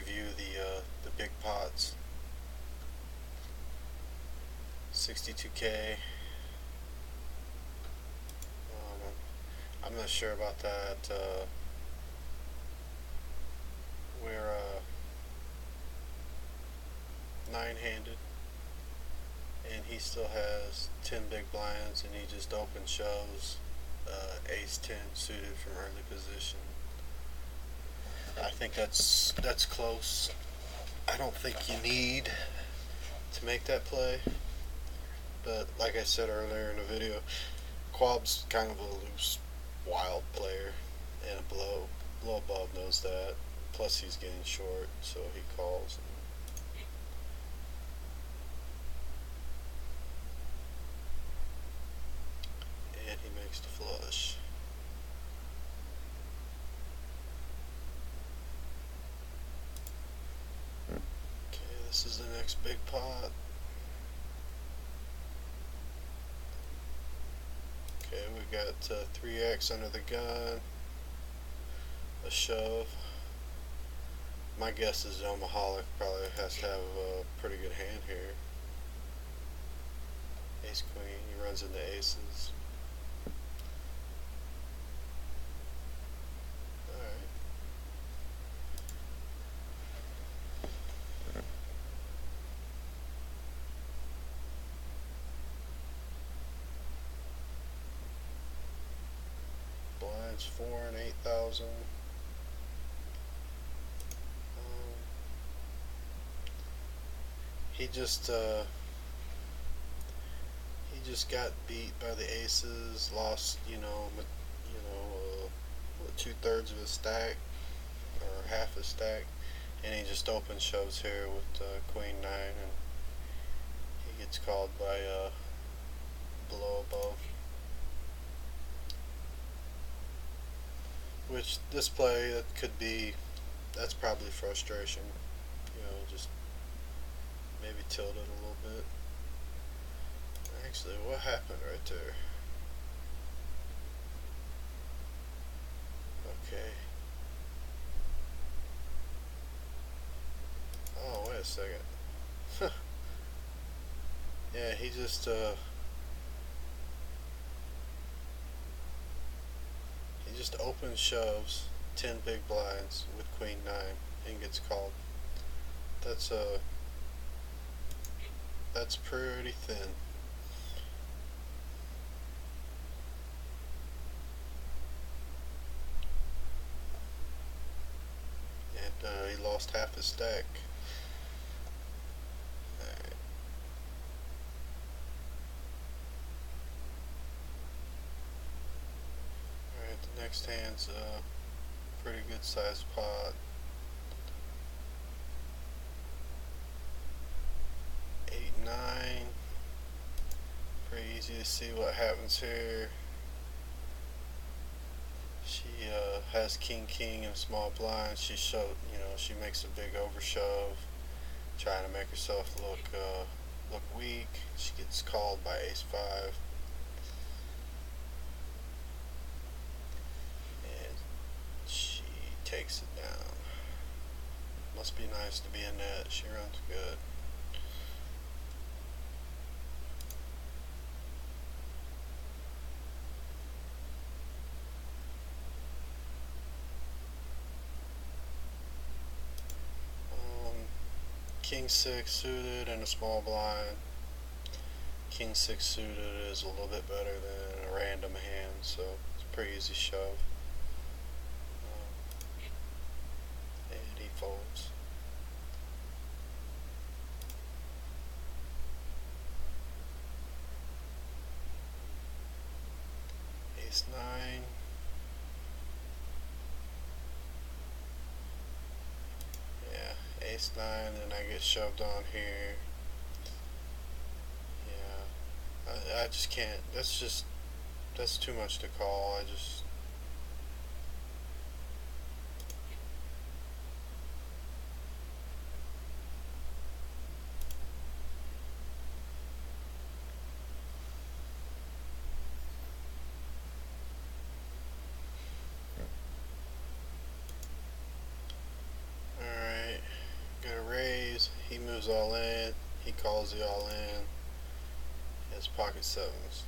review the big pots. 62K. I'm not sure about that. We're 9-handed, and he still has 10 big blinds, and he just open shows ace 10 suited from early position. I think that's close. I don't think you need to make that play, but like I said earlier in the video, Quab's kind of a loose, wild player, and a below above knows that. Plus he's getting short, so he calls. And he makes the flush. Okay, this is the next big pot. Okay, we got 3x under the gun, a shove. My guess is Omaholic probably has to have a pretty good hand here. Ace queen, he runs into aces. Alright. Blinds 4 and 8,000. He just got beat by the aces, lost, 2/3 of his stack, or half his stack, and he just open shows here with queen 9, and he gets called by below above. Which this play, that could be, that's probably frustration, just maybe tilt it a little bit. Actually, what happened right there? Okay. Oh, wait a second. Yeah, he just open shoves 10 big blinds with queen 9 and gets called. That's pretty thin. And he lost half his stack. Alright. Alright, the next hand's a pretty good sized pot. 8-9. Pretty easy to see what happens here. She has king and small blind. She makes a big overshove, trying to make herself look weak. She gets called by ace 5, and she takes it down. Must be nice to be in net. She runs good. King 6 suited and a small blind. King 6 suited is a little bit better than a random hand, so it's a pretty easy shove. And he folds. Ace 9. Ace 9, and I get shoved on here. Yeah, I just can't. That's too much to call. Alright. moves all in. He calls the all in. He has pocket sevens.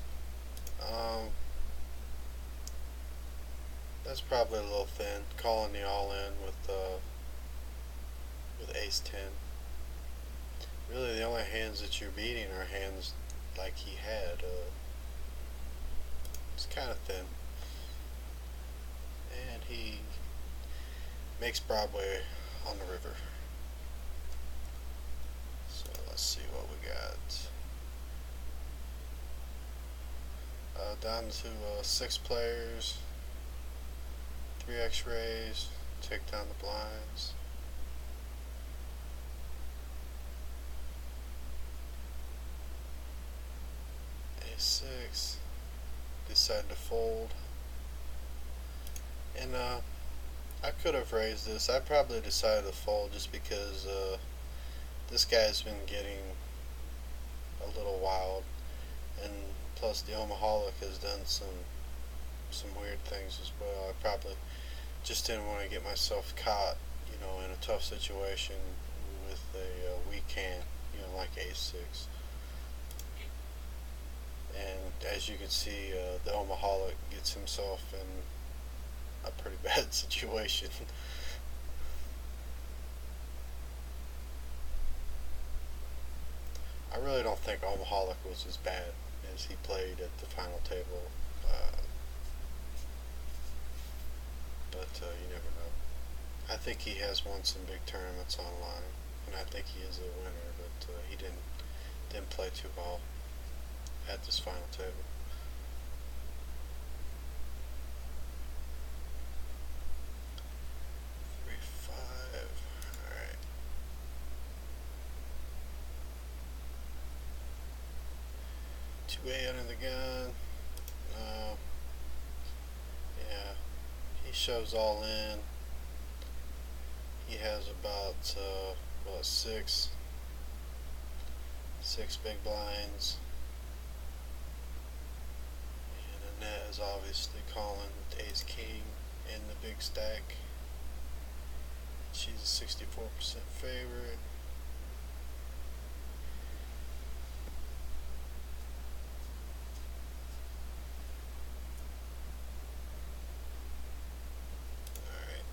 That's probably a little thin. Calling the all in with ace 10. Really, the only hands that you're beating are hands like he had. It's kind of thin. And he makes Broadway on the river. So let's see what we got. Down to 6 players. 3x raise. Take down the blinds. A6. Decide to fold. And I could have raised this. I probably decided to fold just because this guy's been getting a little wild, and plus the Omaholic has done some weird things as well. I probably just didn't want to get myself caught, in a tough situation with a weak hand, like ace-6. And as you can see, the Omaholic gets himself in a pretty bad situation. I really don't think Omaholic was as bad as he played at the final table, but you never know. I think he has won some big tournaments online, and I think he is a winner, but he didn't play too well at this final table. 3-5. Alright. Two-way under the gun. Yeah, he shoves all in. He has about six big blinds. Annette is obviously calling with ace king in the big stack. She's a 64% favorite. Alright.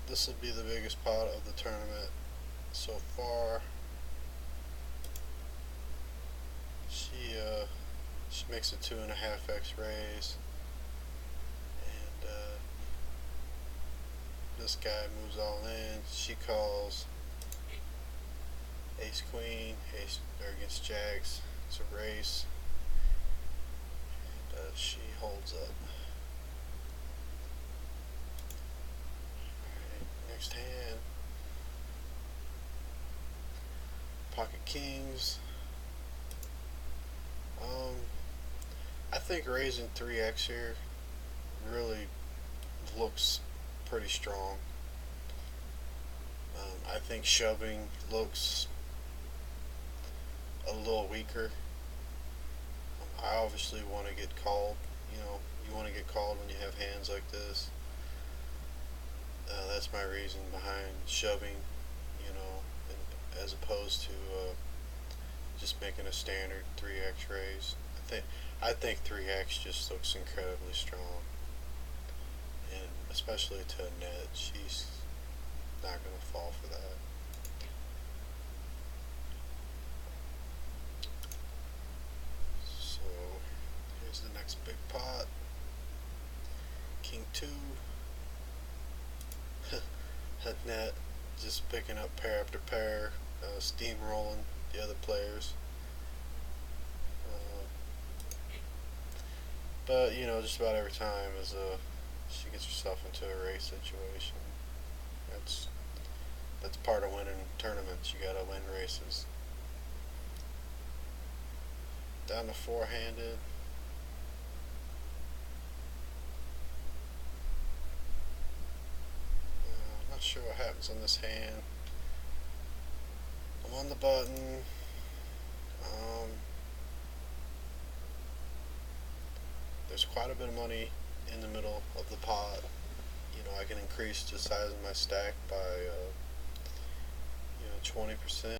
This will be the biggest pot of the tournament so far. She makes a 2.5x raise, and this guy moves all in. She calls ace queen, ace or against jacks. It's a race, and she holds up. Next hand, pocket kings. I think raising 3x here really looks pretty strong. I think shoving looks a little weaker. I obviously want to get called. You want to get called when you have hands like this. That's my reason behind shoving, as opposed to just making a standard 3x raise. I think 3x just looks incredibly strong, and especially to Annette, she's not going to fall for that. So here's the next big pot. King 2. Annette just picking up pair after pair, steamrolling the other players. But just about every time is she gets herself into a race situation. That's part of winning tournaments. You gotta win races. Down to four-handed. I'm not sure sure what happens on this hand. I'm on the button. There's quite a bit of money in the middle of the pot. You know, I can increase the size of my stack by 20%.